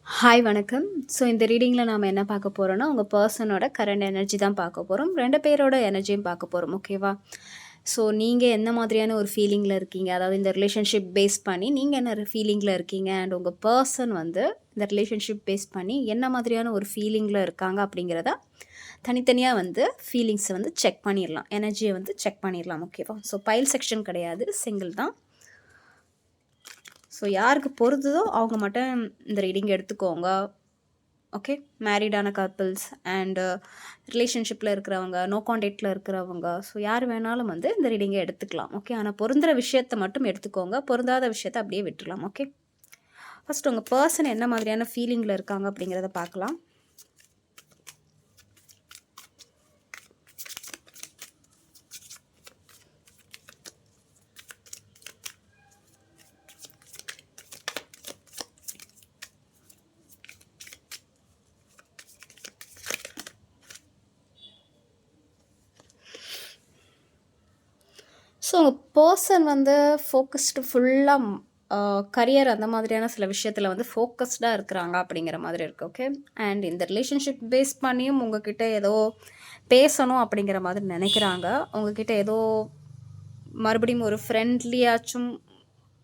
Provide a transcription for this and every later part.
Hi வணக்கம். So இந்த ரீடிங்கில் நாம் என்ன பார்க்க போகிறோன்னா உங்கள் பர்சனோட கரண்ட் எனர்ஜி தான் பார்க்க போகிறோம். 2 பேரோட எனர்ஜியும் பார்க்க போகிறோம். ஓகேவா? ஸோ நீங்கள் எந்த மாதிரியான ஒரு ஃபீலிங்கில் இருக்கீங்க, அதாவது இந்த ரிலேஷன்ஷிப் பேஸ் பண்ணி நீங்கள் என்ன ஃபீலிங்கில் இருக்கீங்க, அண்ட் உங்கள் பர்சன் வந்து இந்த ரிலேஷன்ஷிப் பேஸ் பண்ணி என்ன மாதிரியான ஒரு ஃபீலிங்கில் இருக்காங்க அப்படிங்கிறத தனித்தனியாக வந்து ஃபீலிங்ஸை வந்து செக் பண்ணிடலாம், எனர்ஜியை வந்து செக் பண்ணிடலாம். ஓகேவா? ஸோ பைல் செக்ஷன் கிடையாது, சிங்கிள் தான். ஸோ யாருக்கு பொறுத்ததோ அவங்க மட்டும் இந்த ரீடிங் எடுத்துக்கோங்க. ஓகே, மேரிடான கப்பிள்ஸ் அண்டு ரிலேஷன்ஷிப்பில் இருக்கிறவங்க, நோ கான்டாக்டில் இருக்கிறவங்க, ஸோ யார் வேணாலும் வந்து இந்த ரீடிங்கை எடுத்துக்கலாம். ஓகே, ஆனால் பொருந்துகிற விஷயத்தை மட்டும் எடுத்துக்கோங்க, பொருந்தாத விஷயத்தை அப்படியே விட்டுடலாம். ஓகே, ஃபஸ்ட் உங்கள் பர்சன் என்ன மாதிரியான ஃபீலிங்கில் இருக்காங்க அப்படிங்கிறத பார்க்கலாம். ஸோ உங்கள் பர்சன் வந்து ஃபோக்கஸ்டு ஃபுல்லாக கரியர் அந்த மாதிரியான சில விஷயத்தில் வந்து ஃபோக்கஸ்டாக இருக்கிறாங்க அப்படிங்கிற மாதிரி இருக்குது. ஓகே, அண்ட் இந்த ரிலேஷன்ஷிப் பேஸ் பண்ணியும் உங்ககிட்ட ஏதோ பேசணும் அப்படிங்கிற மாதிரி நினைக்கிறாங்க. உங்ககிட்ட ஏதோ மறுபடியும் ஒரு ஃப்ரெண்ட்லியாச்சும்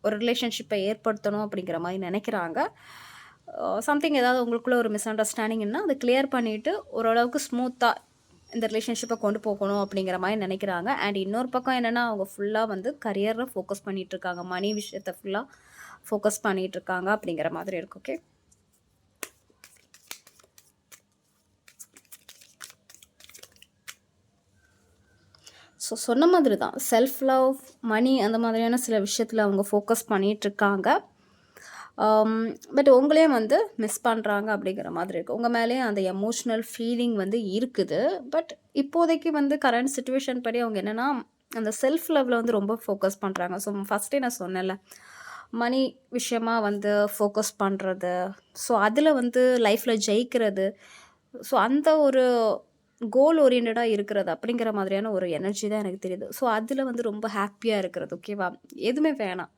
ஒரு ரிலேஷன்ஷிப்பை ஏற்படுத்தணும் அப்படிங்கிற மாதிரி நினைக்கிறாங்க. சம்திங் ஏதாவது உங்களுக்குள்ளே ஒரு மிஸ் அண்டர்ஸ்டாண்டிங்னா அதை கிளியர் பண்ணிவிட்டு ஓரளவுக்கு ஸ்மூத்தாக இந்த ரிலேஷன்ஷிப்பை கொண்டு போகணும் அப்படிங்கிற மாதிரி நினைக்கிறாங்க. அண்ட் இன்னொரு பக்கம் என்னென்னா அவங்க ஃபுல்லாக வந்து கரியரில் ஃபோக்கஸ் பண்ணிகிட்ருக்காங்க, மணி விஷயத்தை ஃபுல்லாக ஃபோக்கஸ் பண்ணிகிட்ருக்காங்க அப்படிங்கிற மாதிரி இருக்கு. ஓகே, ஸோ சொன்ன மாதிரி தான் செல்ஃப் லவ், மணி அந்த மாதிரியான சில விஷயத்தில் அவங்க ஃபோக்கஸ் பண்ணிகிட்ருக்காங்க. பட் உங்களையும் வந்து மிஸ் பண்ணுறாங்க அப்படிங்கிற மாதிரி இருக்குது. உங்கள் மேலேயும் அந்த எமோஷ்னல் ஃபீலிங் வந்து இருக்குது. பட் இப்போதைக்கு வந்து கரண்ட் சுச்சுவேஷன் படி அவங்க என்னென்னா அந்த செல்ஃப் லவ்வில் வந்து ரொம்ப ஃபோக்கஸ் பண்ணுறாங்க. ஸோ ஃபஸ்ட்டே நான் சொன்னேன்ல, மணி விஷயமா வந்து ஃபோக்கஸ் பண்ணுறது, ஸோ அதில் வந்து லைஃப்பில் ஜெயிக்கிறது, ஸோ அந்த ஒரு கோல் ஓரியன்டாக இருக்கிறது அப்படிங்கிற மாதிரியான ஒரு எனர்ஜி தான் எனக்கு தெரியுது. ஸோ அதில் வந்து ரொம்ப ஹாப்பியாக இருக்கிறது. ஓகேவா? எதுவுமே வேணாம்,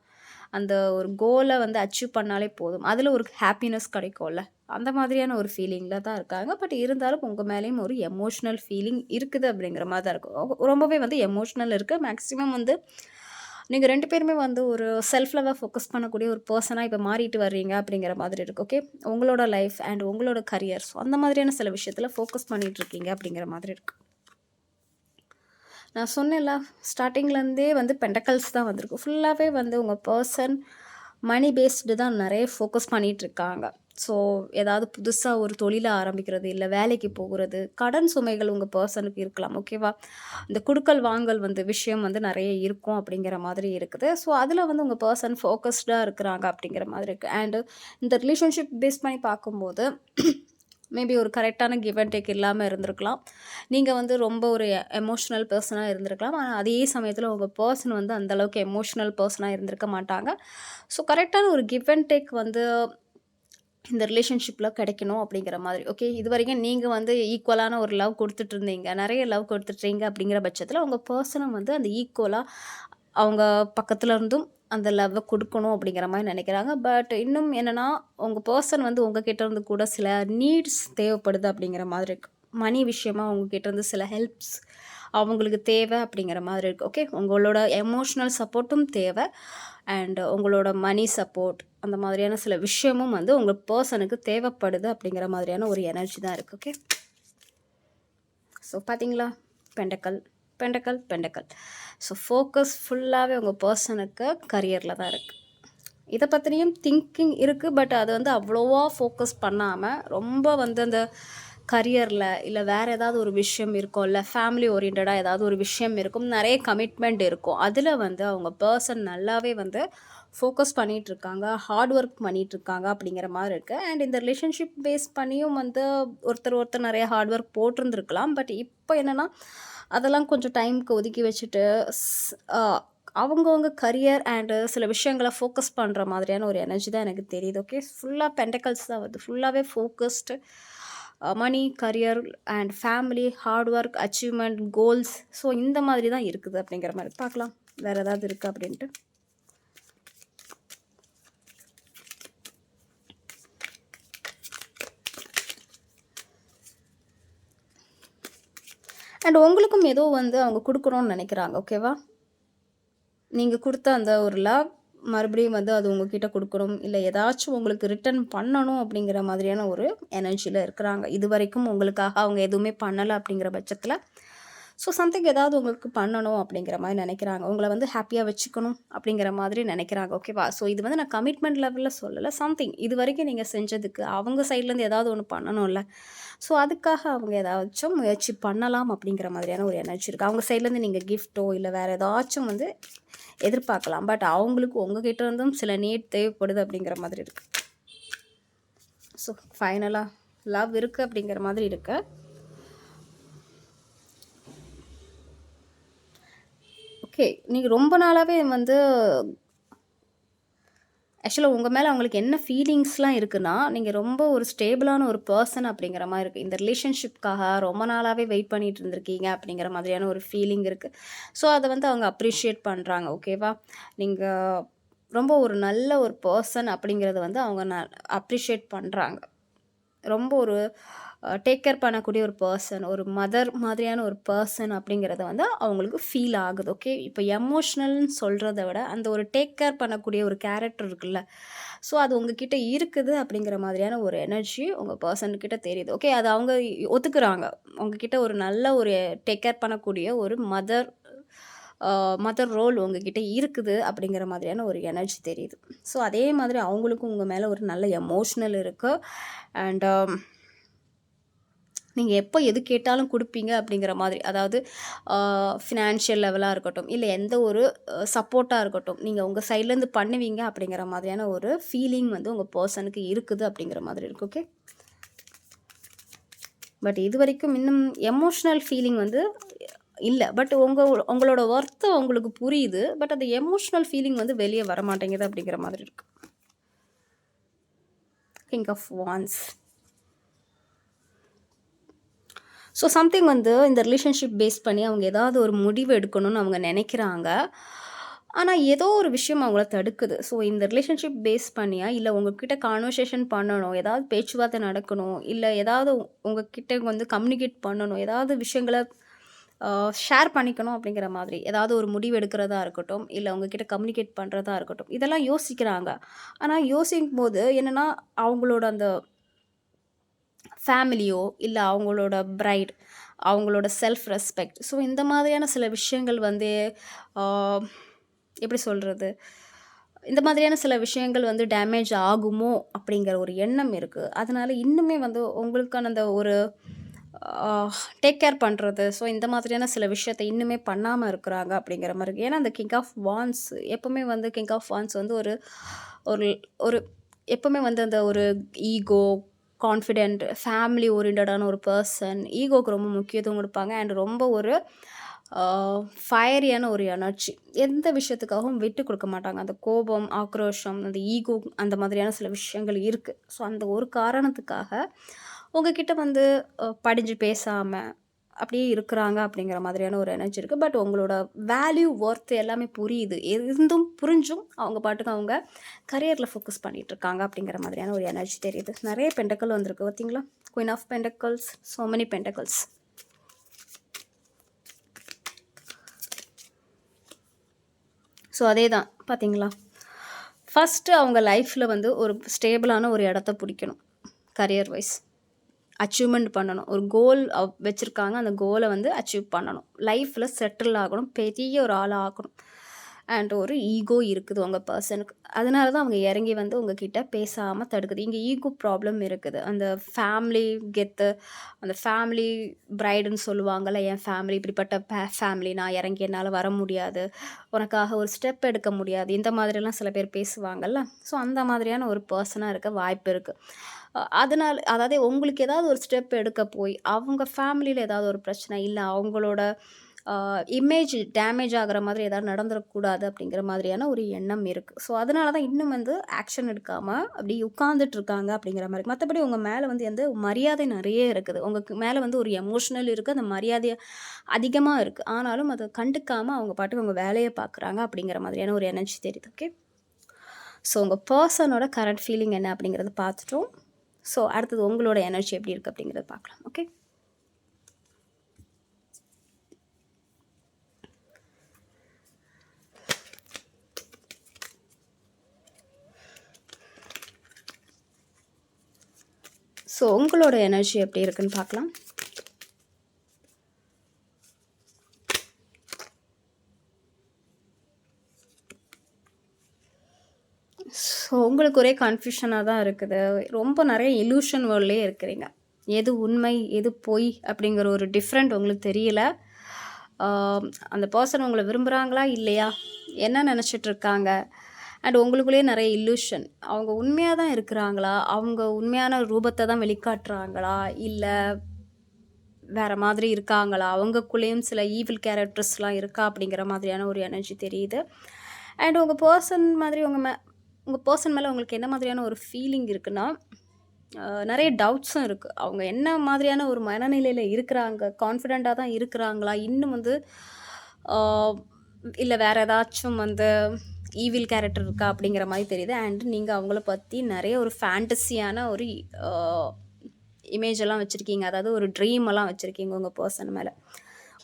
அந்த ஒரு கோலை வந்து அச்சீவ் பண்ணாலே போதும், அதில் ஒரு ஹாப்பினஸ் கிடைக்கும்ல, அந்த மாதிரியான ஒரு ஃபீலிங்கில் தான் இருக்காங்க. பட் இருந்தாலும் உங்கள் மேலேயும் ஒரு எமோஷ்னல் ஃபீலிங் இருக்குது அப்படிங்கிற மாதிரி தான் இருக்கும். ரொம்பவே வந்து எமோஷ்னல் இருக்குது. மேக்ஸிமம் வந்து நீங்கள் 2 பேருமே வந்து ஒரு செல்ஃப் லவ்வாக ஃபோக்கஸ் பண்ணக்கூடிய ஒரு பர்சனாக இப்போ மாறிட்டு வர்றீங்க அப்படிங்கிற மாதிரி இருக்குது. ஓகே, உங்களோட லைஃப் அண்ட் உங்களோட கரியர், ஸோ அந்த மாதிரியான சில விஷயத்தில் ஃபோக்கஸ் பண்ணிகிட்ருக்கீங்க அப்படிங்கிற மாதிரி இருக்குது. நான் சொன்னேன்ல, ஸ்டார்டிங்லேருந்தே வந்து பெண்டக்கல்ஸ் தான் வந்திருக்கு. ஃபுல்லாகவே வந்து உங்கள் பர்சன் மணி பேஸ்டு தான் நிறைய ஃபோக்கஸ் பண்ணிகிட்ருக்காங்க. ஸோ ஏதாவது புதுசாக ஒரு தொழிலை ஆரம்பிக்கிறது, இல்லை வேலைக்கு போகிறது, கடன் சுமைகள் உங்கள் பர்சனுக்கு இருக்கலாம். ஓகேவா? இந்த குடுக்கல் வாங்கல் வந்து விஷயம் வந்து நிறைய இருக்கும் அப்படிங்கிற மாதிரி இருக்குது. ஸோ அதில் வந்து உங்கள் பர்சன் ஃபோக்கஸ்டாக இருக்கிறாங்க அப்படிங்கிற மாதிரி இருக்குது. அண்டு இந்த ரிலேஷன்ஷிப் பேஸ் பண்ணி பார்க்கும்போது மேபி ஒரு கரெக்டான கிவ் அண்ட் டேக் இல்லாமல் இருந்திருக்கலாம். நீங்கள் வந்து ரொம்ப ஒரு எமோஷ்னல் பர்சனாக இருந்திருக்கலாம். ஆனால் அதே சமயத்தில் உங்கள் பர்சன் வந்து அந்தளவுக்கு எமோஷ்னல் பர்சனாக இருந்திருக்க மாட்டாங்க. ஸோ கரெக்டான ஒரு கிவ் அண்ட் டேக் வந்து இந்த ரிலேஷன்ஷிப்பில் கிடைக்கணும் அப்படிங்கிற மாதிரி. ஓகே, இது வரைக்கும் நீங்கள் வந்து ஈக்குவலான ஒரு லவ் கொடுத்துட்ருந்தீங்க, நிறைய லவ் கொடுத்துட்றீங்க அப்படிங்கிற பட்சத்தில் உங்கள் பர்சனும் வந்து அந்த ஈக்குவலாக அவங்க பக்கத்தில் இருந்தும் அந்த லவ்வை கொடுக்கணும் அப்படிங்கிற மாதிரி நினைக்கிறாங்க. பட் இன்னும் என்னென்னா உங்கள் பர்சன் வந்து உங்கள் கிட்டேருந்து கூட சில நீட்ஸ் தேவைப்படுது அப்படிங்கிற மாதிரி இருக்குது. மணி விஷயமாக உங்ககிட்டேருந்து சில ஹெல்ப்ஸ் அவங்களுக்கு தேவை அப்படிங்கிற மாதிரி இருக்குது. ஓகே, உங்களோட எமோஷ்னல் சப்போர்ட்டும் தேவை, அண்ட் உங்களோட மணி சப்போர்ட் அந்த மாதிரியான சில விஷயமும் வந்து உங்கள் பர்சனுக்கு தேவைப்படுது அப்படிங்கிற மாதிரியான ஒரு எனர்ஜி தான் இருக்குது. ஓகே, ஸோ பார்த்தீங்களா, பெண்டக்கல் பெண்டக்கல் பெண்டக்கல். ஸோ ஃபோக்கஸ் ஃபுல்லாகவே உங்கள் பர்சனுக்கு கரியரில் தான் இருக்குது. இதை பற்றியும் திங்கிங் இருக்குது. பட் அது வந்து அவ்வளோவா ஃபோக்கஸ் பண்ணாமல் ரொம்ப வந்து அந்த கரியரில் இல்லை வேறு ஏதாவது ஒரு விஷயம் இருக்கும், இல்லை ஃபேமிலி ஓரியன்டாக ஏதாவது ஒரு விஷயம் இருக்கும், நிறைய கமிட்மெண்ட் இருக்கும், அதில் வந்து அவங்க பர்சன் நல்லாவே வந்து ஃபோக்கஸ் பண்ணிகிட்ருக்காங்க, ஹார்ட் ஒர்க் பண்ணிகிட்ருக்காங்க அப்படிங்கிற மாதிரி இருக்குது. அண்ட் இந்த ரிலேஷன்ஷிப் பேஸ் பண்ணியும் வந்து ஒருத்தர் நிறைய ஹார்ட் ஒர்க் போட்டிருந்துருக்கலாம். பட் இப்போ என்னென்னா அதெல்லாம் கொஞ்சம் டைமுக்கு ஒதுக்கி வச்சுட்டு அவங்கவுங்க கரியர் அண்டு சில விஷயங்களை ஃபோக்கஸ் பண்ணுற மாதிரியான ஒரு எனர்ஜி தான் எனக்கு தெரியுது. ஓகே, ஃபுல்லாக பெண்டக்கல்ஸ் தான் வருது. ஃபுல்லாகவே focused money, career and family, hard work, achievement, goals, so இந்த மாதிரி தான் இருக்குது அப்படிங்கிற மாதிரி. பார்க்கலாம் வேறு ஏதாவது இருக்குது அப்படின்ட்டு. அண்ட் உங்களுக்கும் ஏதோ வந்து அவங்க குடுக்கணும்னு நெனைக்கிறாங்க. ஓகேவா? நீங்க குடுத்த அந்த ஒரு லவ் மறுபடியும் வந்து அது உங்ககிட்ட குடுக்கணும். இல்ல ஏதாச்சும் உங்களுக்கு ரிட்டர்ன் பண்ணணும் அப்படிங்கிற மாதிரியான ஒரு எனர்ஜில இருக்கிறாங்க. இதுவரைக்கும் உங்களுக்காக அவங்க எதுவுமே பண்ணல அப்படிங்கிற பட்சத்தில, ஸோ சம்திங் ஏதாவது உங்களுக்கு பண்ணணும் அப்படிங்கிற மாரி நெனைக்கிறாங்க. உங்கள வந்து ஹேப்பியா வச்சுக்கணும் அப்படிங்கிற மாதிரி நெனைக்கிறாங்க. ஓகேவா? ஸோ இது வந்து நான் கமிட்மெண்ட் லெவல்ல சொல்லல. சம்திங் இதுவரைக்கும் நீங்க செஞ்சதுக்கு அவங்க சைட்லேருந்து ஏதாவது ஒண்ணு பண்ணணும்ல. ஸோ அதுக்காக அவங்க ஏதாச்சும் முயற்சி பண்ணலாம் அப்படிங்கிற மாதிரியான ஒரு எனர்ஜி இருக்கு. அவங்க சைட்லேருந்து நீங்க கிஃப்ட்டோ இல்ல வேற ஏதாச்சும் வந்து எதிர்பார்க்கலாம். பட் அவங்களுக்கு உங்ககிட்ட இருந்தும் சில நீட் தேவைப்படுது அப்படிங்கிற மாதிரி இருக்கு. ஸோ ஃபைனலா லவ் இருக்கு அப்படிங்கிற மாதிரி இருக்கு. ஓகே. நீங்க ரொம்ப நாளாவே வந்து ஆக்சுவலா உங்க மேல அவங்களுக்கு என்ன ஃபீலிங்ஸ்லாம் இருக்குன்னா, நீங்க ரொம்ப ஒரு ஸ்டேபிளான ஒரு பெர்சன் அப்படிங்கிற மாரி இருக்கு. இந்த ரிலேஷன்ஷிப்காக ரொம்ப நாளாவே வெயிட் பண்ணிட்டு இருந்திருக்கீங்க அப்படிங்கிற மாதிரியான ஒரு ஃபீலிங் இருக்கு. ஸோ அத வந்து அவங்க அப்ரிஷியேட் பண்றாங்க. ஓகேவா? நீங்க ரொம்ப ஒரு நல்ல ஒரு பெர்சன் அப்படிங்கிறத வந்து அவங்க அப்ரிஷியேட் பண்றாங்க. ரொம்ப ஒரு டேக் கேர் பண்ணக்கூடிய ஒரு பெர்சன், ஒரு மதர் மாதிரியான ஒரு பெர்சன் அப்படிங்கிறத வந்து அவங்களுக்கு ஃபீல் ஆகுது. ஓகே. இப்போ எமோஷ்னல்னு சொல்றத விட, அந்த ஒரு டேக் கேர் பண்ணக்கூடிய ஒரு கேரக்டர் இருக்குல்ல, ஸோ அது உங்ககிட்ட இருக்குது அப்படிங்கிற மாதிரியான ஒரு எனர்ஜி உங்க பெர்சன் கிட்ட தெரியுது. ஓகே. அது அவங்க ஒத்துக்கிறாங்க. உங்ககிட்ட ஒரு நல்ல ஒரு டேக் கேர் பண்ணக்கூடிய ஒரு மதர் ரோல் உங்ககிட்ட இருக்குது அப்படிங்கிற மாதிரியான ஒரு எனர்ஜி தெரியுது. ஸோ அதே மாதிரி அவங்களுக்கும் உங்க மேல ஒரு நல்ல எமோஷ்னல் இருக்கு. அண்ட் நீங்க எப்போ எது கேட்டாலும் குடுப்பீங்க அப்படிங்கிற மாதிரி. அதாவது ஃபினான்ஷியல் லெவலா இருக்கட்டும், இல்ல எந்த ஒரு சப்போர்ட்டா இருக்கட்டும், நீங்க உங்க சைட்லேருந்து பண்ணுவீங்க அப்படிங்கிற மாதிரியான ஒரு ஃபீலிங் வந்து உங்க பெர்சனுக்கு இருக்குது அப்படிங்கிற மாதிரி இருக்கு. ஓகே. பட் இதுவரைக்கும் இன்னும் எமோஷ்னல் ஃபீலிங் வந்து இல்ல. பட் உங்களோட ஒர்த் உங்களுக்கு புரியுது. பட் அந்த எமோஷ்னல் ஃபீலிங் வந்து வெளிய வரமாட்டேங்குது அப்படிங்கிற மாதிரி இருக்கு. King of wands. So something வந்து இந்த ரிலேஷன்ஷிப் பேஸ் பண்ணி அவங்க ஏதாவது ஒரு முடிவு எடுக்கணும்னு அவங்க நெனைக்கிறாங்க. ஆனா, ஏதோ ஒரு விஷயம் அவங்கள தடுக்குது. ஸோ இந்த ரிலேஷன்ஷிப் பேஸ் பண்ணியா, இல்ல உங்ககிட்ட கான்வர்சேஷன் பண்ணணும், ஏதாவது பேச்சுவார்த்தை நடக்கணும், இல்ல ஏதாவது உங்ககிட்ட வந்து கம்யூனிகேட் பண்ணணும், ஏதாவது விஷயங்கள ஷேர் பண்ணிக்கணும் அப்படிங்கிற மாதிரி. ஏதாவது ஒரு முடிவு எடுக்கிறதா இருக்கட்டும், இல்ல உங்ககிட்ட கம்யூனிகேட் பண்றதா இருக்கட்டும். இதெல்லாம் யோசிக்கிறாங்க. ஆனா யோசிக்கும்போது என்னன்னா, அவங்களோட அந்த ஃபேமிலியோ, இல்ல அவங்களோட பிரைட், அவங்களோட செல்ஃப் ரெஸ்பெக்ட். ஸோ இந்த மாதிரியான சில விஷயங்கள் வந்து ஆ எப்படி சொல்றது? இந்த மாதிரியான சில விஷயங்கள் வந்து டேமேஜ் ஆகுமோ! அப்படிங்கிற ஒரு எண்ணம் இருக்கு. அதனால இன்னுமே வந்து உங்களுக்கான அந்த ஒரு ஆ டேக் கேர் பண்றது. ஸோ இந்த மாதிரியான சில விஷயத்த இன்னுமே பண்ணாம இருக்கிறாங்க அப்படிங்கிற மாரி இருக்கு. ஏன்னா, அந்த கிங் ஆஃப் வாண்ட்ஸ் எப்பவுமே வந்து கிங் ஆஃப் வாண்ட்ஸ் வந்து ஒரு ஒரு ஒரு எப்பவுமே வந்து அந்த ஒரு ஈகோ, கான்ஃபிடென்ட், ஃபேமிலி ஓரியன்டடான ஒரு பெர்சன். ஈகோக்கு ரொம்ப முக்கியத்துவம் குடுப்பாங்க. அண்ட் ரொம்ப ஒரு ஆ ஃபயரியான ஒரு எனர்ஜி. எந்த விஷயத்துக்காகவும் விட்டு குடுக்க மாட்டாங்க. அந்த கோபம், ஆக்ரோஷம், அந்த ஈகோ அந்த மாதிரியான சில விஷயங்கள் இருக்கு. ஸோ அந்த ஒரு காரணத்துக்காக உங்ககிட்ட வந்து படிஞ்சு பேசாம அப்படியே இருக்கிறாங்க அப்படிங்கிற மாதிரியான ஒரு எனர்ஜி இருக்கு. பட் உங்களோட வேல்யூ, ஒர்த் எல்லாமே புரியுது. இருந்தும் புரிஞ்சும் அவங்க பாட்டுக்கு அவங்க கரியர்ல ஃபோக்கஸ் பண்ணிட்டு இருக்காங்க அப்படிங்கிற மாதிரியான ஒரு எனர்ஜி தெரியுது. நெறைய பென்டக்கிள் வந்திருக்கு பார்த்தீங்களா? Queen of pentacles, so many pentacles. So அதே தான் பார்த்தீங்களா? ஃபர்ஸ்ட்டு அவங்க லைஃப்ல வந்து ஒரு ஸ்டேபிளான ஒரு இடத்த புடிக்கணும். Career wise. அச்சீவ்மெண்ட் பண்ணணும். ஒரு கோல் வச்சிருக்காங்க. அந்த கோல வந்து அச்சீவ் பண்ணணும். லைஃப்ல செட்டில் ஆகணும். பெரிய ஒரு ஆளா ஆகணும். அண்ட் ஒரு ஈகோ இருக்குது உங்க பெர்சனுக்கு. அதனால தான் அவங்க இறங்கி வந்து உங்ககிட்ட பேசாம தடுக்குது. இங்க ஈகோ ப்ராப்ளம் இருக்குது. அந்த ஃபேமிலி கெத்து, அந்த ஃபேமிலி பிரைடுன்னு சொல்லுவாங்கல்ல, என் ஃபேமிலி இப்படிப்பட்ட ஃபேமிலி நான் இறங்கி என்னால வர முடியாது. உனக்காக ஒரு ஸ்டெப் எடுக்க முடியாது. இந்த மாதிரிலாம் சில பேர் பேசுவாங்கல்ல. ஸோ அந்த மாதிரியான ஒரு பெர்சனா இருக்க வாய்ப்பு இருக்கு. அதனால அதாவது உங்களுக்கு ஏதாவது ஒரு ஸ்டெப் எடுக்க போய், அவங்க ஃபேமிலில ஏதாவது ஒரு பிரச்சனை, இல்ல அவங்களோட இமேஜ் டேமேஜ் ஆகுற மாதிரி ஏதாவது நடந்துறக்கூடாது அப்படிங்கிற மாதிரியான ஒரு எண்ணம் இருக்கு. ஸோ அதனால தான் இன்னும் வந்து ஆக்ஷன் எடுக்காம அப்படி உட்கார்ந்துட்டு இருக்காங்க அப்படிங்கிற மாரி. மத்தபடி உங்க மேல வந்து எந்த மரியாதை நெறைய இருக்குது. உங்களுக்கு மேல வந்து ஒரு எமோஷனல் இருக்கு. அந்த மரியாதை அதிகமா இருக்கு. ஆனாலும் அத கண்டுக்காம அவங்க பாட்டுக்கு அவங்க வேலைய பார்க்குறாங்க அப்படிங்கிற மாதிரியான ஒரு எனர்ஜி தெரியுது. ஓகே. ஸோ உங்க பெர்சனோட கரண்ட் ஃபீலிங் என்ன அப்படிங்கிறத பார்த்துட்டோம். ஸோ அடுத்தது உங்களோட எனர்ஜி எப்படி இருக்கு அப்படிங்கிறத பார்க்கலாம். ஓகே. ஸோ உங்களோட எனர்ஜி எப்படி இருக்குன்னு பார்க்கலாம். ஸோ உங்களுக்கு ஒரே கன்ஃப்யூஷனாக தான் இருக்குது. ரொம்ப நிறைய இலூஷன் வேர்ல்ட்லேயே இருக்கிறீங்க. எது உண்மை எது பொய் அப்படிங்கிற ஒரு டிஃப்ரெண்ட் உங்களுக்கு தெரியல. அந்த பர்சன் உங்களை விரும்புகிறாங்களா இல்லையா, என்ன நினச்சிட்டு இருக்காங்க, அண்ட் உங்களுக்குள்ளேயே நிறைய இல்லூஷன். அவங்க உண்மையாக தான் இருக்கிறாங்களா, அவங்க உண்மையான ரூபத்தை தான் வெளிக்காட்டுறாங்களா, இல்லை வேறு மாதிரி இருக்காங்களா, அவங்களுக்குள்ளேயும் சில ஈவில் கேரக்டர்ஸ்லாம் இருக்கா அப்படிங்கிற மாதிரியான ஒரு எனர்ஜி தெரியுது. அண்ட் உங்கள் பர்சன் மாதிரி உங்கள் பர்சன் மேலே உங்களுக்கு என்ன மாதிரியான ஒரு ஃபீலிங் இருக்குன்னா, நிறைய டவுட்ஸும் இருக்குது. அவங்க என்ன மாதிரியான ஒரு மனநிலையில் இருக்கிறாங்க, கான்ஃபிடெண்ட்டாக தான் இருக்கிறாங்களா, இன்னும் வந்து இல்லை வேறு ஏதாச்சும் வந்து ஈவில் கேரக்டர் இருக்கா அப்படிங்கிற மாதிரி தெரியுது. அண்ட் நீங்கள் அவங்கள பற்றி நிறைய ஒரு ஃபேண்டஸியான ஒரு இமேஜ் எல்லாம் வச்சுருக்கீங்க. அதாவது ஒரு ட்ரீம் எல்லாம் வச்சுருக்கீங்க உங்கள் பர்சன் மேலே.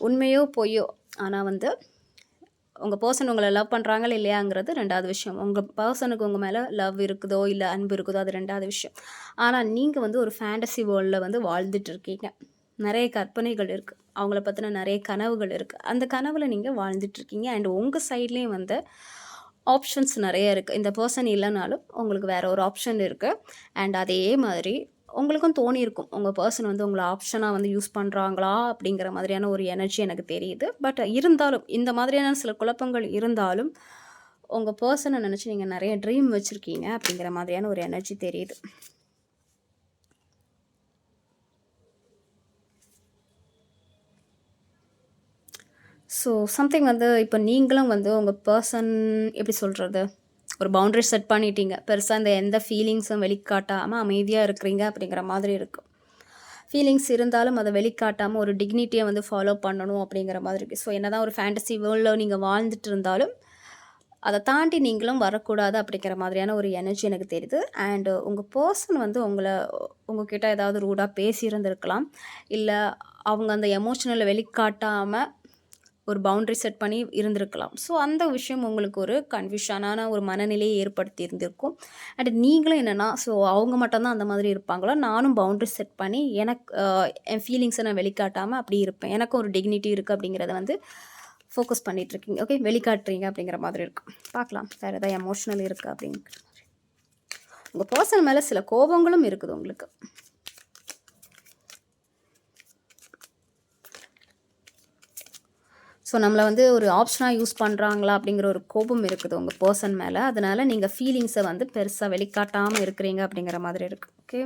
உண்மையோ பொய்யோ, ஆனால் வந்து உங்கள் பர்சன் உங்களை லவ் பண்ணுறாங்களா இல்லையாங்கிறது ரெண்டாவது விஷயம். உங்கள் பர்சனுக்கு உங்கள் மேலே லவ் இருக்குதோ இல்லை அன்பு இருக்குதோ அது ரெண்டாவது விஷயம். ஆனால் நீங்கள் வந்து ஒரு ஃபேண்டசி வேர்ல்டில் வந்து வாழ்ந்துட்டு இருக்கீங்க. நிறைய கற்பனைகள் இருக்குது, அவங்கள பற்றின நிறைய கனவுகள் இருக்குது. அந்த கனவில் நீங்கள் வாழ்ந்துட்டுருக்கீங்க. அண்ட் உங்கள் சைட்லேயும் வந்து ஆப்ஷன்ஸ் நிறைய இருக்குது. இந்த பர்சன் இல்லைனாலும் உங்களுக்கு வேறு ஒரு ஆப்ஷன் இருக்குது. அண்ட் அதே மாதிரி உங்களுக்கும் தோணியிருக்கும், உங்கள் பர்சன் வந்து உங்களை ஆப்ஷனாக வந்து யூஸ் பண்ணுறாங்களா அப்படிங்கிற மாதிரியான ஒரு எனர்ஜி எனக்கு தெரியுது. பட் இருந்தாலும் இந்த மாதிரியான சில குழப்பங்கள் இருந்தாலும் உங்கள் பர்சனை நினச்சி நீங்கள் நிறைய ட்ரீம் வச்சுருக்கீங்க அப்படிங்கிற மாதிரியான ஒரு எனர்ஜி தெரியுது. ஸோ சம்திங் வந்து இப்போ நீங்களும் வந்து உங்கள் பர்சன் எப்படி சொல்கிறது, ஒரு பவுண்ட்ரி செட் பண்ணிட்டீங்க. பெருசாக இந்த எந்த ஃபீலிங்ஸும் வெளிக்காட்டாமல் அமைதியாக இருக்கிறீங்க அப்படிங்கிற மாதிரி இருக்கும். ஃபீலிங்ஸ் இருந்தாலும் அதை வெளிக்காட்டாமல் ஒரு டிக்னிட்டியை வந்து ஃபாலோ பண்ணணும் அப்படிங்கிற மாதிரி இருக்குது. ஸோ என்ன தான் ஒரு ஃபேண்டசி வேர்ல்டில் நீங்கள் வாழ்ந்துட்டு இருந்தாலும் அதை தாண்டி நீங்களும் வரக்கூடாது அப்படிங்கிற மாதிரியான ஒரு எனர்ஜி எனக்கு தெரியுது. அண்டு உங்கள் பர்சன் வந்து உங்ககிட்ட ஏதாவது ரூடாக பேசியிருந்திருக்கலாம், இல்லை அவங்க அந்த எமோஷனலை வெளிக்காட்டாமல் ஒரு பவுண்ட்ரி செட் பண்ணி இருந்திருக்கலாம். ஸோ அந்த விஷயம் உங்களுக்கு ஒரு கன்ஃபியூஷனான ஒரு மனநிலையை ஏற்படுத்தி இருந்திருக்கும். அண்ட் நீங்களும் என்னென்னா, ஸோ அவங்க மட்டும்தான் அந்த மாதிரி இருப்பாங்களா, நானும் பவுண்ட்ரி செட் பண்ணி எனக்கு என் ஃபீலிங்ஸை நான் வெளிக்காட்டாமல் அப்படி இருப்பேன், எனக்கு ஒரு டிக்னிட்டி இருக்குது அப்படிங்கிறத வந்து ஃபோக்கஸ் பண்ணிகிட்ருக்கீங்க. ஓகே, வெளிக்காட்டுறீங்க அப்படிங்கிற மாதிரி இருக்கும். பார்க்கலாம் வேறு எதாவது எமோஷ்னல் இருக்குது அப்படிங்கிற மாதிரி. உங்கள் பர்சன் மேலே சில கோபங்களும் இருக்குது உங்களுக்கு. ஸோ நம்மளை வந்து ஒரு ஆப்ஷனாக யூஸ் பண்ணுறாங்களா அப்படிங்கிற ஒரு கோபம் இருக்குது உங்கள் பர்சன் மேலே. அதனால் நீங்கள் ஃபீலிங்ஸை வந்து பெருசாக வெளிக்காட்டாமல் இருக்கிறீங்க அப்படிங்கிற மாதிரி இருக்குது. ஓகே,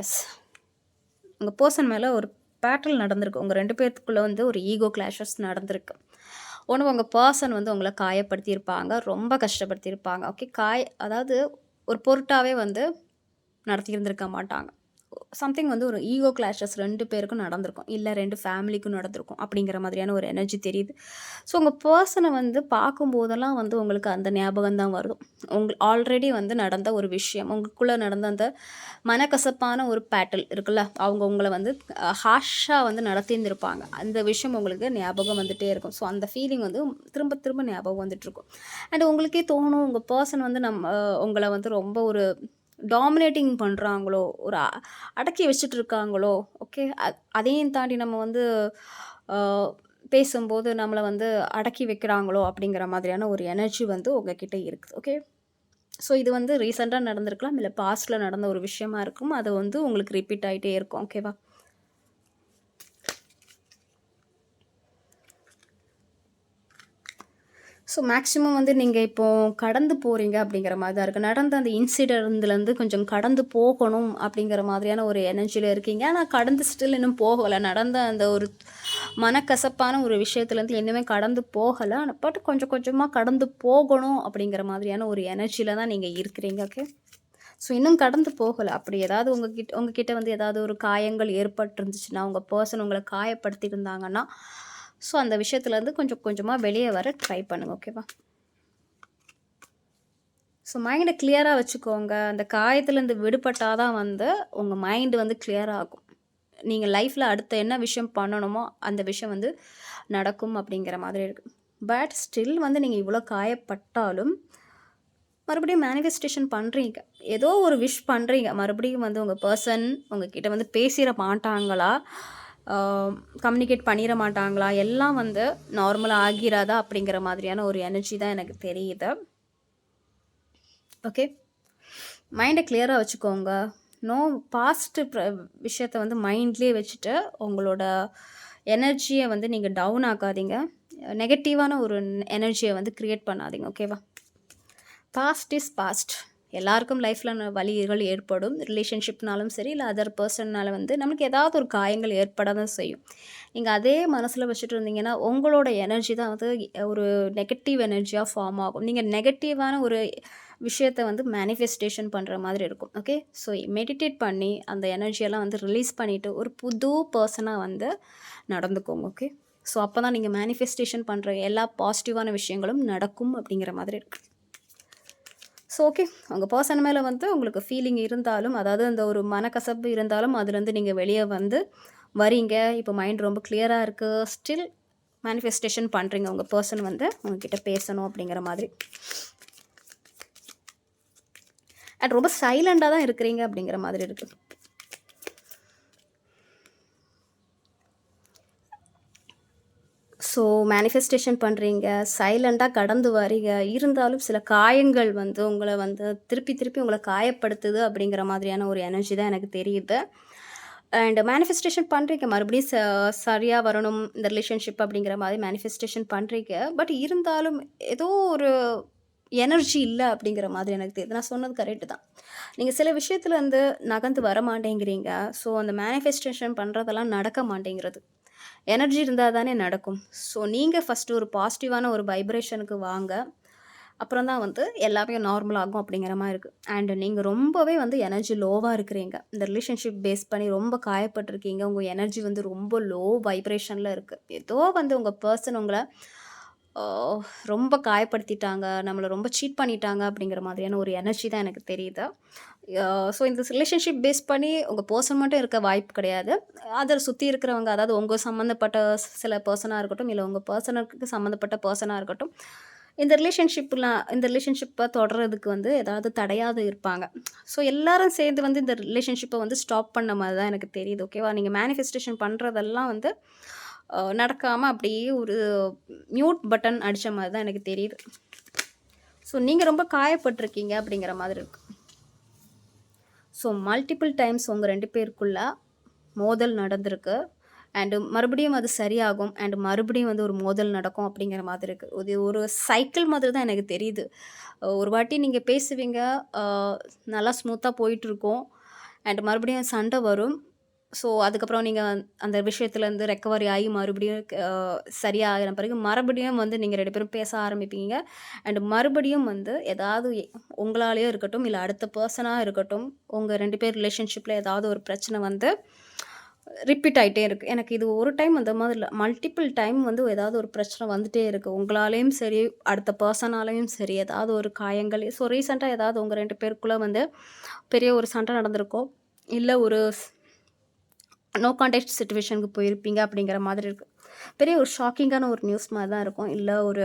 எஸ், உங்கள் பர்சன் மேலே ஒரு பேட்டர்ன் நடந்திருக்கு. உங்கள் ரெண்டு பேர்த்துக்குள்ளே வந்து ஒரு ஈகோ கிளாஷஸ் நடந்திருக்கு. ஒன்று, உங்கள் பர்சன் வந்து உங்களை காயப்படுத்தியிருப்பாங்க, ரொம்ப கஷ்டப்படுத்தியிருப்பாங்க. ஓகே, அதாவது ஒரு பொருட்டாகவே வந்து நடத்தியிருந்திருக்க மாட்டாங்க. சம்திங் வந்து ஒரு ஈகோ கிளாஷஸ் ரெண்டு பேருக்கும் நடந்திருக்கும், இல்லை ரெண்டு ஃபேமிலிக்கும் நடந்திருக்கும் அப்படிங்கிற மாதிரியான ஒரு எனர்ஜி தெரியுது. ஸோ உங்கள் பர்சனை வந்து பார்க்கும்போதெல்லாம் வந்து உங்களுக்கு அந்த ஞாபகம் தான் வரும். ஆல்ரெடி வந்து நடந்த ஒரு விஷயம், உங்களுக்குள்ளே நடந்த அந்த மனக்கசப்பான ஒரு பேட்டல் இருக்குல்ல, அவங்க உங்களை வந்து ஹாஷாக வந்து நடத்தியிருந்திருப்பாங்க. அந்த விஷயம் உங்களுக்கு ஞாபகம் வந்துகிட்டே இருக்கும். ஸோ அந்த ஃபீலிங் வந்து திரும்ப திரும்ப ஞாபகம் வந்துட்டுருக்கும். அண்ட் உங்களுக்கே தோணும், உங்கள் பர்சன் வந்து உங்களை வந்து ரொம்ப ஒரு டாமினேட்டிங் பண்ணுறாங்களோ, ஒரு அடக்கி வச்சுட்டு இருக்காங்களோ. ஓகே, அதையும் தாண்டி நம்ம வந்து பேசும்போது நம்மளை வந்து அடக்கி வைக்கிறாங்களோ அப்படிங்கிற மாதிரியான ஒரு எனர்ஜி வந்து உங்ககிட்ட இருக்குது. ஓகே, ஸோ இது வந்து ரீசெண்டாக நடந்திருக்கலாம், இல்லை பாஸ்ட்டில் நடந்த ஒரு விஷயமா இருக்கும். அது வந்து உங்களுக்கு ரிப்பீட் ஆகிட்டே இருக்கும். ஓகேவா? ஸோ மேக்ஸிமம் வந்து நீங்கள் இப்போது கடந்து போகிறீங்க அப்படிங்கிற மாதிரி தான் இருக்குது. நடந்த அந்த இன்சிடென்ட்லேருந்து கொஞ்சம் கடந்து போகணும் அப்படிங்கிற மாதிரியான ஒரு எனர்ஜியில் இருக்கீங்க. ஆனால் கடந்து ஸ்டில் இன்னும் போகலை. நடந்த அந்த ஒரு மனக்கசப்பான ஒரு விஷயத்துலேருந்து இன்னுமே கடந்து போகலை. பட் கொஞ்சம் கொஞ்சமாக கடந்து போகணும் அப்படிங்கிற மாதிரியான ஒரு எனர்ஜியில் தான் நீங்கள் இருக்கிறீங்க. ஓகே, ஸோ இன்னும் கடந்து போகலை. அப்படி ஏதாவது உங்ககிட்ட வந்து ஏதாவது ஒரு காயங்கள் ஏற்பட்டுருந்துச்சுன்னா, உங்கள் பர்சன் உங்களை காயப்படுத்தியிருந்தாங்கன்னா, ஸோ அந்த விஷயத்துலேருந்து கொஞ்சம் கொஞ்சமாக வெளியே வர ட்ரை பண்ணுங்கள். ஓகேவா? ஸோ மைண்டை கிளியராக வச்சுக்கோங்க. அந்த காயத்துலேருந்து விடுபட்டால் தான் வந்து உங்கள் மைண்டு வந்து கிளியர் ஆகும். நீங்கள் லைஃப்பில் அடுத்த என்ன விஷயம் பண்ணணுமோ அந்த விஷயம் வந்து நடக்கும் அப்படிங்கிற மாதிரி இருக்குது. பட் ஸ்டில் வந்து நீங்கள் இவ்வளோ காயப்பட்டாலும் மறுபடியும் மேனிஃபெஸ்டேஷன் பண்ணுறீங்க. ஏதோ ஒரு விஷ் பண்ணுறீங்க. மறுபடியும் வந்து உங்கள் பர்சன் உங்ககிட்ட வந்து பேசிற மாட்டாங்களா? கம்யூனிகேட் பண்ணிற மாட்டாங்களா? எல்லாம் வந்து நார்மலா ஆகிறாதா? அப்படிங்கிற மாதிரியான ஒரு எனர்ஜி தான் எனக்கு தெரியுது. ஓகே. மைண்டை கிளியராக வச்சுக்கோங்க. நோ பாஸ்ட்டு விஷயத்த வந்து மைண்ட்லேயே வச்சுட்டு உங்களோட எனர்ஜியை வந்து நீங்கள் டவுன் ஆக்காதீங்க. நெகட்டிவான ஒரு எனர்ஜியை வந்து க்ரியேட் பண்ணாதீங்க. ஓகேவா? Past is past. எல்லாருக்கும் லைஃப்பில் வலிகள் ஏற்படும். ரிலேஷன்ஷிப்னாலும் சரி, இல்லை அதர் பர்சன்னால வந்து நம்மளுக்கு ஏதாவது ஒரு காயங்கள் ஏற்பட தான் செய்யும். நீங்கள் அதே மனசில் வச்சுட்டு இருந்தீங்கன்னா உங்களோட எனர்ஜி தான் வந்து ஒரு நெகட்டிவ் எனர்ஜியாக ஃபார்ம் ஆகும். நீங்கள் நெகட்டிவான ஒரு விஷயத்தை வந்து மேனிஃபெஸ்டேஷன் பண்ணுற மாதிரி இருக்கும். ஓகே. ஸோ மெடிடேட் பண்ணி அந்த எனர்ஜியெல்லாம் வந்து ரிலீஸ் பண்ணிவிட்டு ஒரு புது பர்சனாக வந்து நடந்துக்கோங்க. ஓகே. ஸோ அப்போ தான் நீங்கள் மேனிஃபெஸ்டேஷன் பண்ணுற எல்லா பாசிட்டிவான விஷயங்களும் நடக்கும் அப்படிங்கிற மாதிரி இருக்குது. So okay. உங்கள் பர்சன் மேலே வந்து உங்களுக்கு ஃபீலிங் இருந்தாலும், அதாவது அந்த ஒரு மனக்கசப்பு இருந்தாலும் அதுலேருந்து நீங்கள் வெளியே வந்து வரீங்க. இப்போ மைண்ட் ரொம்ப கிளியராக இருக்குது. ஸ்டில் மேனிஃபெஸ்டேஷன் பண்ணுறீங்க. உங்கள் பர்சன் வந்து உங்ககிட்ட பேசணும் அப்படிங்கிற மாதிரி. அண்ட் ரொம்ப சைலண்டாக தான் இருக்கிறீங்க அப்படிங்கிற மாதிரி இருக்குது. ஸோ மேனிஃபெஸ்டேஷன் பண்ணுறீங்க, சைலண்டாக கடந்து வரீங்க. இருந்தாலும் சில காயங்கள் வந்து உங்களை வந்து திருப்பி திருப்பி உங்களை காயப்படுத்துது அப்படிங்கிற மாதிரியான ஒரு எனர்ஜி தான் எனக்கு தெரியுது. அண்ட் மேனிஃபெஸ்டேஷன் பண்ணுறீங்க, மறுபடியும் சரியாக வரணும் இந்த ரிலேஷன்ஷிப் அப்படிங்கிற மாதிரி மேனிஃபெஸ்டேஷன் பண்ணுறீங்க. பட் இருந்தாலும் ஏதோ ஒரு எனர்ஜி இல்லை அப்படிங்கிற மாதிரி எனக்கு தெரியுது. நான் சொன்னது கரெக்டு தான். நீங்கள் சில விஷயத்தில் வந்து நகர்ந்து வர மாட்டேங்கிறீங்க. ஸோ அந்த மேனிஃபெஸ்டேஷன் பண்ணுறதெல்லாம் நடக்க மாட்டேங்கிறது. எனர்ஜி இருந்தால் தானே நடக்கும். ஸோ நீங்கள் ஃபஸ்ட்டு ஒரு பாசிட்டிவான ஒரு வைப்ரேஷனுக்கு வாங்க. அப்புறம் தான் வந்து எல்லாமே நார்மல் ஆகும் அப்படிங்கிற மாதிரி இருக்குது. அண்ட் நீங்கள் ரொம்பவே வந்து எனர்ஜி லோவாக இருக்கிறீங்க. இந்த ரிலேஷன்ஷிப் பேஸ் பண்ணி ரொம்ப காயப்பட்டிருக்கீங்க. உங்கள் எனர்ஜி வந்து ரொம்ப லோ வைப்ரேஷனில் இருக்குது. ஏதோ வந்து உங்கள் பர்சன் உங்களை ரொம்ப காயப்படுத்திட்டாங்க, நம்மளை ரொம்ப சீட் பண்ணிட்டாங்க அப்படிங்கிற மாதிரியான ஒரு எனர்ஜி தான் எனக்கு தெரியுது. ஸோ இந்த ரிலேஷன்ஷிப் பேஸ் பண்ணி உங்கள் பர்சன் மட்டும் இருக்க வாய்ப்பு கிடையாது. அதை சுற்றி இருக்கிறவங்க, அதாவது உங்கள் சம்மந்தப்பட்ட சில பர்சனாக இருக்கட்டும், இல்லை உங்கள் பர்சனுக்கு சம்மந்தப்பட்ட பர்சனாக இருக்கட்டும், இந்த ரிலேஷன்ஷிப்பை தொடர்றதுக்கு வந்து ஏதாவது தடையாது இருப்பாங்க. ஸோ எல்லாரும் சேர்ந்து வந்து இந்த ரிலேஷன்ஷிப்பை வந்து ஸ்டாப் பண்ண மாதிரி தான் எனக்கு தெரியுது. ஓகேவா? நீங்கள் மேனிஃபெஸ்டேஷன் பண்ணுறதெல்லாம் வந்து நடக்காமல் அப்படியே ஒரு மியூட் பட்டன் அடித்த மாதிரி தான் எனக்கு தெரியுது. ஸோ நீங்கள் ரொம்ப காயப்பட்டிருக்கீங்க அப்படிங்கிற மாதிரி இருக்குது. ஸோ மல்டிபிள் டைம்ஸ் உங்கள் 2 பேருக்குள்ள மோதல் நடந்திருக்கு. அண்டு மறுபடியும் அது சரியாகும். அண்டு மறுபடியும் வந்து ஒரு மோதல் நடக்கும் அப்படிங்கிற மாதிரி இருக்குது. இது ஒரு சைக்கிள் மாதிரி தான் எனக்கு தெரியுது. ஒரு வாட்டி நீங்கள் பேசுவீங்க, நல்லா ஸ்மூத்தாக போயிட்டுருக்கும். அண்டு மறுபடியும் சண்டை வரும். ஸோ அதுக்கப்புறம் நீங்கள் அந்த விஷயத்துலேருந்து ரெக்கவரி ஆகி மறுபடியும் சரியாகின பிறகு மறுபடியும் வந்து நீங்கள் 2 பேரும் பேச ஆரம்பிப்பீங்க. அண்டு மறுபடியும் வந்து ஏதாவது உங்களாலேயோ இருக்கட்டும், இல்லை அடுத்த பர்சனாக இருக்கட்டும், உங்கள் 2 பேர் ரிலேஷன்ஷிப்பில் ஏதாவது ஒரு பிரச்சனை வந்து ரிப்பீட் ஆகிட்டே இருக்குது. எனக்கு இது ஒரு டைம் அந்த மாதிரி இல்லை, மல்டிபிள் டைம் வந்து ஏதாவது ஒரு பிரச்சனை வந்துகிட்டே இருக்குது. உங்களாலேயும் சரி, அடுத்த பர்சனாலேயும் சரி, ஏதாவது ஒரு காயங்கள். ஸோ ரீசெண்டாக ஏதாவது உங்கள் 2 பேருக்குள்ளே வந்து பெரிய ஒரு சண்டை நடந்திருக்கோம், இல்லை ஒரு நோ கான்டாக்ட் சிச்சுவேஷனுக்கு போயிருப்பீங்க அப்படிங்கிற மாதிரி இருக்குது. பெரிய ஒரு ஷாக்கிங்கான ஒரு நியூஸ் மாதிரி தான் இருக்கும். இல்லை ஒரு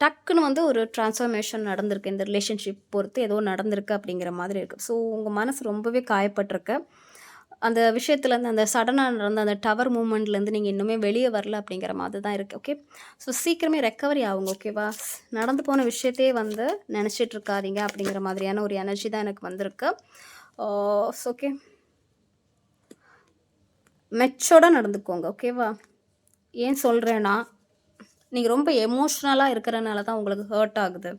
டக்குன்னு வந்து ஒரு ட்ரான்ஸ்ஃபர்மேஷன் நடந்திருக்கு, இந்த ரிலேஷன்ஷிப் பொறுத்து ஏதோ நடந்திருக்கு அப்படிங்கிற மாதிரி இருக்குது. ஸோ உங்கள் மனசு ரொம்பவே காயப்பட்டிருக்கு. அந்த விஷயத்துலேருந்து, அந்த சடனாக நடந்த அந்த டவர் மூமெண்ட்லேருந்து நீங்கள் இன்னுமே வெளியே வரல அப்படிங்கிற மாதிரி தான் இருக்குது. ஓகே. ஸோ சீக்கிரமே ரெக்கவரி ஆகுங்க. ஓகேவா? நடந்து போன விஷயத்தையே வந்து நினச்சிட்டு இருக்காதீங்க அப்படிங்கிற மாதிரியான ஒரு எனர்ஜி தான் எனக்கு வந்திருக்கு. ஸோ ஓகே, மெச்சோர்டாக நடந்துக்கோங்க. ஓகேவா? ஏன் சொல்கிறேன்னா, நீங்கள் ரொம்ப எமோஷ்னலாக இருக்கிறனால தான் உங்களுக்கு ஹர்ட் ஆகுது.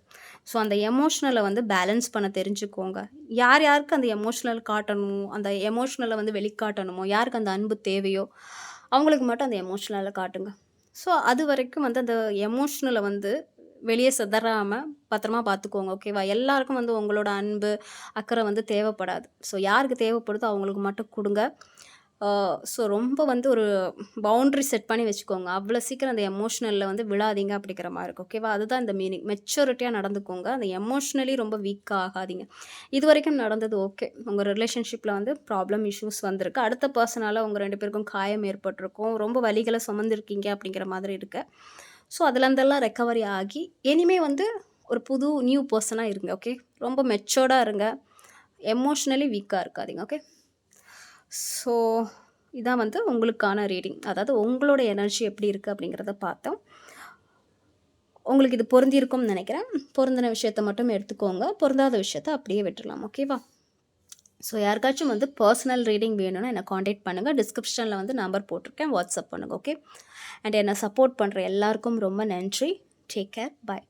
ஸோ அந்த எமோஷ்னலை வந்து பேலன்ஸ் பண்ண தெரிஞ்சுக்கோங்க. யார் யாருக்கு அந்த எமோஷ்னல் காட்டணுமோ, அந்த எமோஷ்னலை வந்து வெளிக்காட்டணுமோ, யாருக்கு அந்த அன்பு தேவையோ அவங்களுக்கு மட்டும் அந்த எமோஷ்னலை காட்டுங்க. ஸோ அது வரைக்கும் வந்து அந்த எமோஷ்னலை வந்து வெளியே சிதறாமல் பத்திரமா பார்த்துக்கோங்க. ஓகேவா? எல்லாருக்கும் வந்து உங்களோட அன்பு, அக்கறை வந்து தேவைப்படாது. ஸோ யாருக்கு தேவைப்படுதோ அவங்களுக்கு மட்டும் கொடுங்க. ஸோ ரொம்ப வந்து ஒரு பவுண்ட்ரி செட் பண்ணி வச்சுக்கோங்க. அவ்வளோ சீக்கிரம் அந்த எமோஷ்னலில் வந்து விழாதீங்க அப்படிங்கிற மாதிரி இருக்கும். ஓகேவா? அதுதான் இந்த மீனிங். மெச்சூரிட்டியாக நடந்துக்கோங்க. அந்த எமோஷ்னலி ரொம்ப வீக்காக ஆகாதீங்க. இது வரைக்கும் நடந்தது ஓகே. உங்கள் ரிலேஷன்ஷிப்பில் வந்து ப்ராப்ளம், இஷ்யூஸ் வந்திருக்கு. அடுத்த பர்சனால் உங்கள் 2 பேருக்கும் காயம் ஏற்பட்டிருக்கும். ரொம்ப வலிகளை சுமந்திருக்கீங்க அப்படிங்கிற மாதிரி இருக்கு. ஸோ அதுலேருந்தெல்லாம் ரெக்கவரி ஆகி இனிமேல் வந்து ஒரு புது நியூ பர்சனாக இருங்க. ஓகே, ரொம்ப மெச்சோர்டாக இருங்க, எமோஷ்னலி வீக்காக இருக்காதீங்க. ஓகே, ஸோ இதான் வந்து உங்களுக்கான ரீடிங். அதாவது உங்களோட எனர்ஜி எப்படி இருக்குது அப்படிங்கிறத பார்த்தோம். உங்களுக்கு இது பொருந்திருக்கும்னு நினைக்கிறேன். பொருந்தின விஷயத்த மட்டும் எடுத்துக்கோங்க, பொருந்தாத விஷயத்த அப்படியே விட்டுடலாம். ஓகேவா? ஸோ யாருக்காச்சும் வந்து பர்சனல் ரீடிங் வேணும்னா என்னை காண்டாக்ட் பண்ணுங்கள். டிஸ்கிரிப்ஷனில் வந்து நம்பர் போட்டிருக்கேன், வாட்ஸ்அப் பண்ணுங்கள். ஓகே, அண்ட் என்னை சப்போர்ட் பண்ணுற எல்லாருக்கும் ரொம்ப நன்றி. டேக் கேர், பாய்.